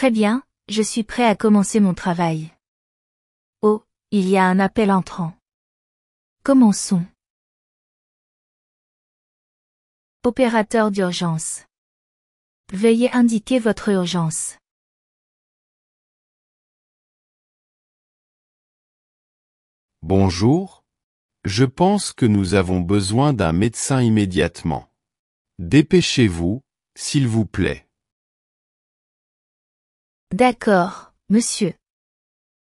Très bien, je suis prêt à commencer mon travail. Oh, il y a un appel entrant. Commençons. Opérateur d'urgence. Veuillez indiquer votre urgence. Bonjour. Je pense que nous avons besoin d'un médecin immédiatement. Dépêchez-vous, s'il vous plaît. D'accord, monsieur.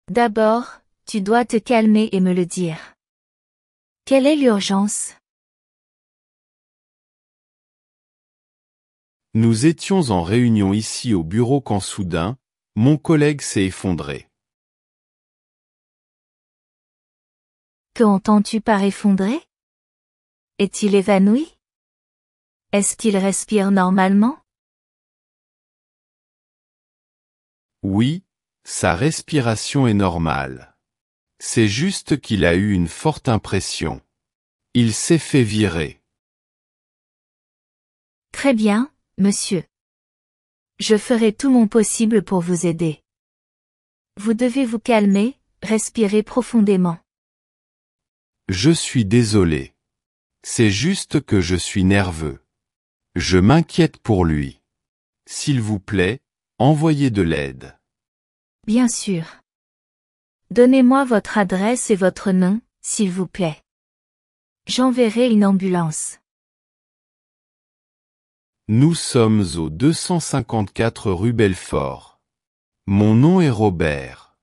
D'abord, tu dois te calmer et me le dire. Quelle est l'urgence? Nous étions en réunion ici au bureau quand soudain, mon collègue s'est effondré. Que entends-tu par effondré? Est-il évanoui? Est-ce qu'il respire normalement? Oui, sa respiration est normale. C'est juste qu'il a eu une forte impression. Il s'est fait virer. Très bien, monsieur. Je ferai tout mon possible pour vous aider. Vous devez vous calmer, respirer profondément. Je suis désolé. C'est juste que je suis nerveux. Je m'inquiète pour lui. S'il vous plaît, envoyez de l'aide. Bien sûr. Donnez-moi votre adresse et votre nom, s'il vous plaît. J'enverrai une ambulance. Nous sommes au 254 rue Belfort. Mon nom est Robert.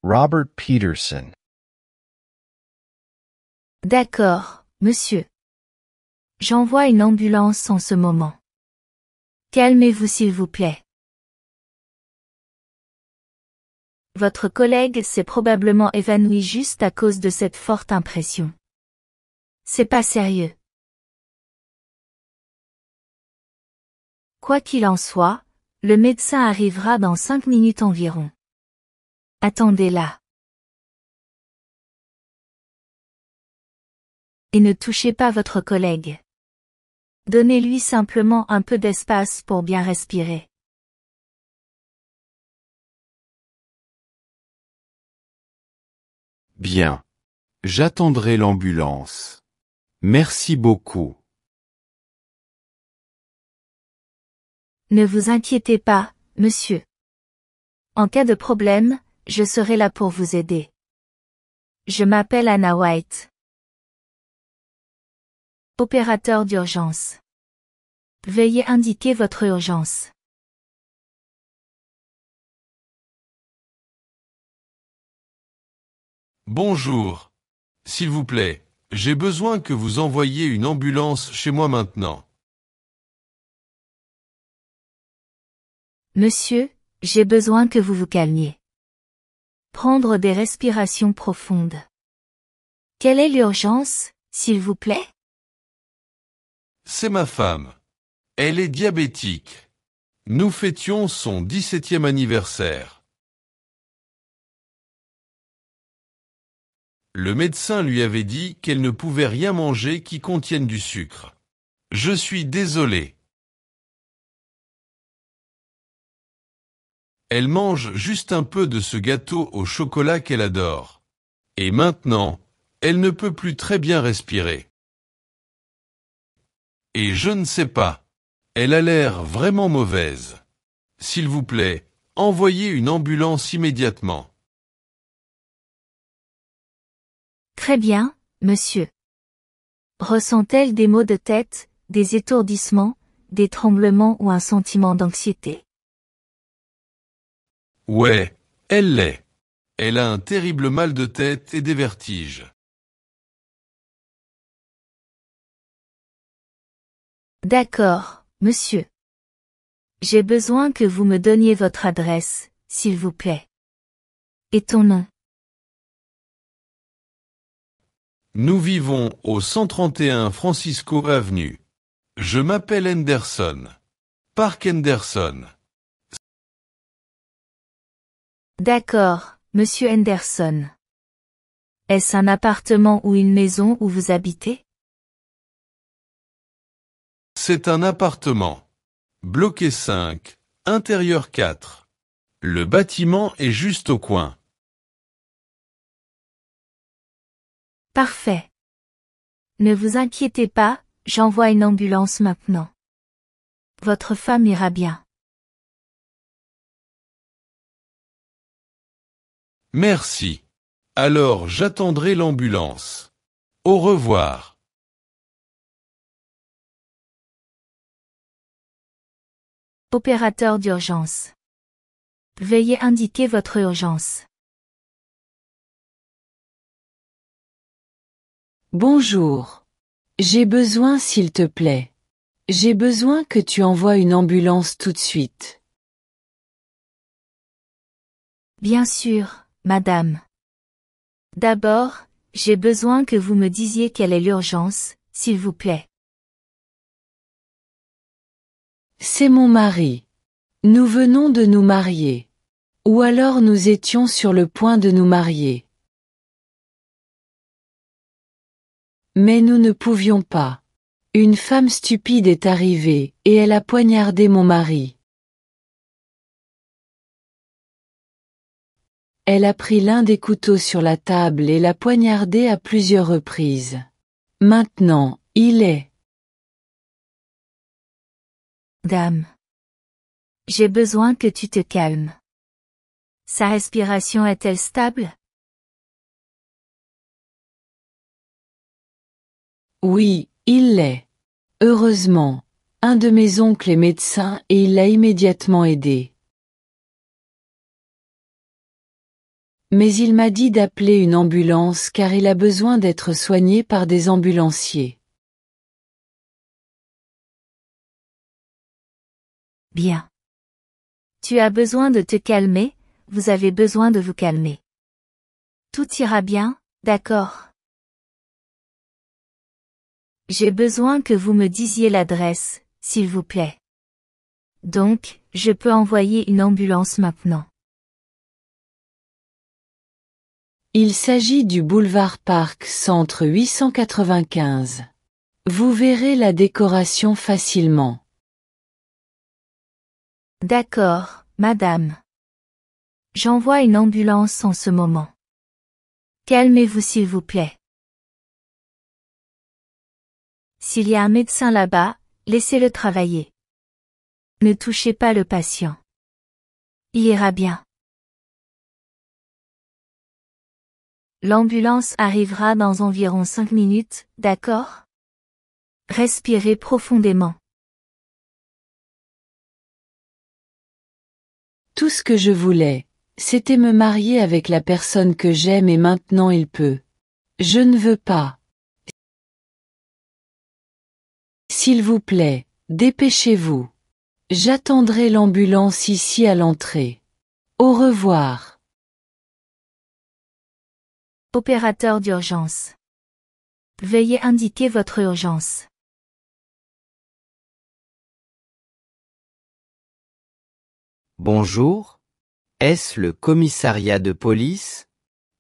Robert Peterson. D'accord, monsieur. J'envoie une ambulance en ce moment. Calmez-vous s'il vous plaît. Votre collègue s'est probablement évanoui juste à cause de cette forte impression. C'est pas sérieux. Quoi qu'il en soit, le médecin arrivera dans 5 minutes environ. Attendez là. Et ne touchez pas votre collègue. Donnez-lui simplement un peu d'espace pour bien respirer. Bien. J'attendrai l'ambulance. Merci beaucoup. Ne vous inquiétez pas, monsieur. En cas de problème, je serai là pour vous aider. Je m'appelle Anna White. Opérateur d'urgence. Veuillez indiquer votre urgence. Bonjour. S'il vous plaît, j'ai besoin que vous envoyiez une ambulance chez moi maintenant. Monsieur, j'ai besoin que vous vous calmiez. Prendre des respirations profondes. Quelle est l'urgence, s'il vous plaît? C'est ma femme. Elle est diabétique. Nous fêtions son 17e anniversaire. Le médecin lui avait dit qu'elle ne pouvait rien manger qui contienne du sucre. Je suis désolé. Elle mange juste un peu de ce gâteau au chocolat qu'elle adore. Et maintenant, elle ne peut plus très bien respirer. Et je ne sais pas. Elle a l'air vraiment mauvaise. S'il vous plaît, envoyez une ambulance immédiatement. Très bien, monsieur. Ressent-elle des maux de tête, des étourdissements, des tremblements ou un sentiment d'anxiété? Ouais, elle l'est. Elle a un terrible mal de tête et des vertiges. D'accord, monsieur. J'ai besoin que vous me donniez votre adresse, s'il vous plaît. Et ton nom? Nous vivons au 131 Francisco Avenue. Je m'appelle Henderson. Park Henderson. D'accord, monsieur Henderson. Est-ce un appartement ou une maison où vous habitez? C'est un appartement. Bloqué 5, intérieur 4. Le bâtiment est juste au coin. Parfait. Ne vous inquiétez pas, j'envoie une ambulance maintenant. Votre femme ira bien. Merci. Alors j'attendrai l'ambulance. Au revoir. Opérateur d'urgence. Veuillez indiquer votre urgence. Bonjour. J'ai besoin, s'il te plaît. J'ai besoin que tu envoies une ambulance tout de suite. Bien sûr, madame. D'abord, j'ai besoin que vous me disiez quelle est l'urgence, s'il vous plaît. C'est mon mari. Nous venons de nous marier. Ou alors nous étions sur le point de nous marier. Mais nous ne pouvions pas. Une femme stupide est arrivée, et elle a poignardé mon mari. Elle a pris l'un des couteaux sur la table et l'a poignardé à plusieurs reprises. Maintenant, il est. Dame. J'ai besoin que tu te calmes. Sa respiration est-elle stable? Oui, il l'est. Heureusement, un de mes oncles est médecin et il l'a immédiatement aidé. Mais il m'a dit d'appeler une ambulance car il a besoin d'être soigné par des ambulanciers. Bien. Tu as besoin de te calmer, vous avez besoin de vous calmer. Tout ira bien, d'accord? J'ai besoin que vous me disiez l'adresse, s'il vous plaît. Donc, je peux envoyer une ambulance maintenant. Il s'agit du boulevard Park Centre 895. Vous verrez la décoration facilement. D'accord, madame. J'envoie une ambulance en ce moment. Calmez-vous s'il vous plaît. S'il y a un médecin là-bas, laissez-le travailler. Ne touchez pas le patient. Il ira bien. L'ambulance arrivera dans environ 5 minutes, d'accord? Respirez profondément. Tout ce que je voulais, c'était me marier avec la personne que j'aime et maintenant il peut. Je ne veux pas. S'il vous plaît, dépêchez-vous. J'attendrai l'ambulance ici à l'entrée. Au revoir. Opérateur d'urgence. Veuillez indiquer votre urgence. Bonjour. Est-ce le commissariat de police?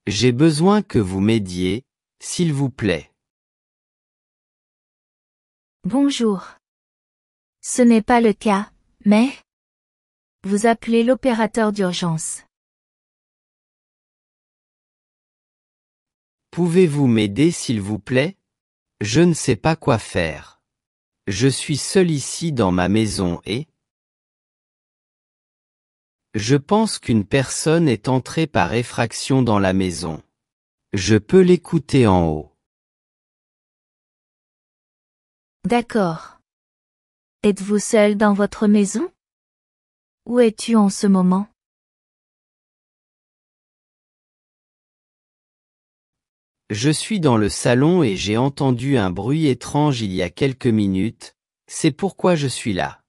J'ai besoin que vous m'aidiez, s'il vous plaît. Bonjour. Ce n'est pas le cas, mais... Vous appelez l'opérateur d'urgence. Pouvez-vous m'aider s'il vous plaît? Je ne sais pas quoi faire. Je suis seul ici dans ma maison et... Je pense qu'une personne est entrée par effraction dans la maison. Je peux l'écouter en haut. D'accord. Êtes-vous seul dans votre maison? Où es-tu en ce moment? Je suis dans le salon et j'ai entendu un bruit étrange il y a quelques minutes, c'est pourquoi je suis là.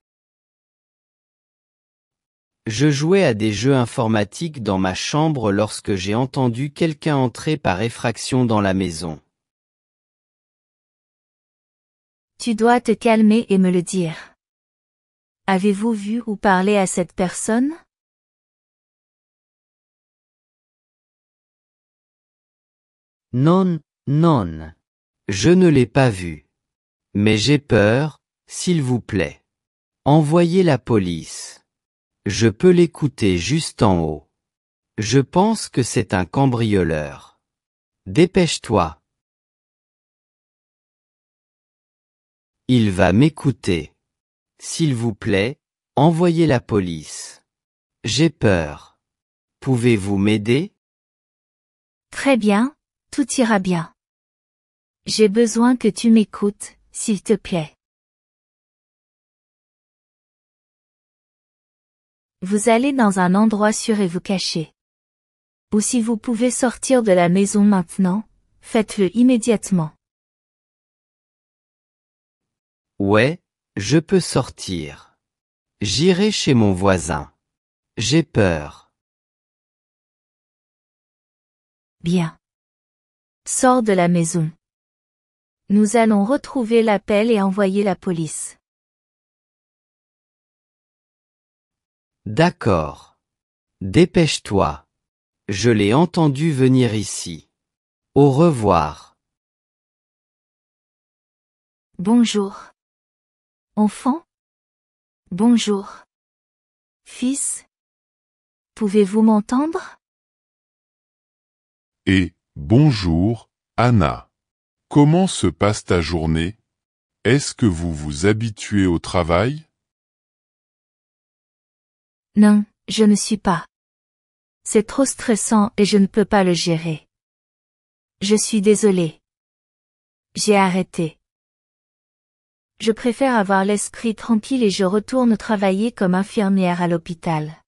Je jouais à des jeux informatiques dans ma chambre lorsque j'ai entendu quelqu'un entrer par effraction dans la maison. Tu dois te calmer et me le dire. Avez-vous vu ou parlé à cette personne? Non, non. Je ne l'ai pas vu. Mais j'ai peur, s'il vous plaît. Envoyez la police. Je peux l'écouter juste en haut. Je pense que c'est un cambrioleur. Dépêche-toi. Il va m'écouter. S'il vous plaît, envoyez la police. J'ai peur. Pouvez-vous m'aider? Très bien, tout ira bien. J'ai besoin que tu m'écoutes, s'il te plaît. Vous allez dans un endroit sûr et vous cachez. Ou si vous pouvez sortir de la maison maintenant, faites-le immédiatement. Ouais, je peux sortir. J'irai chez mon voisin. J'ai peur. Bien. Sors de la maison. Nous allons retrouver l'appel et envoyer la police. D'accord. Dépêche-toi. Je l'ai entendu venir ici. Au revoir. Bonjour. Enfant? Bonjour. Fils? Pouvez-vous m'entendre? Et, bonjour, Anna. Comment se passe ta journée? Est-ce que vous vous habituez au travail? Non, je ne suis pas. C'est trop stressant et je ne peux pas le gérer. Je suis désolée. J'ai arrêté. Je préfère avoir l'esprit tranquille et je retourne travailler comme infirmière à l'hôpital.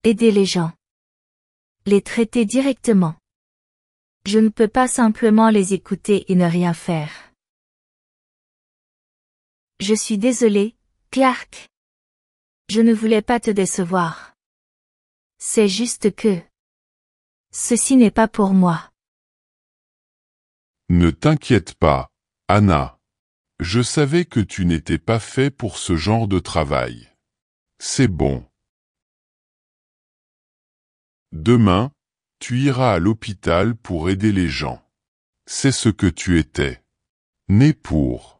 Aider les gens. Les traiter directement. Je ne peux pas simplement les écouter et ne rien faire. Je suis désolée, Clark. Je ne voulais pas te décevoir. C'est juste que... Ceci n'est pas pour moi. Ne t'inquiète pas, Anna. Je savais que tu n'étais pas fait pour ce genre de travail. C'est bon. Demain, tu iras à l'hôpital pour aider les gens. C'est ce que tu étais. Né pour.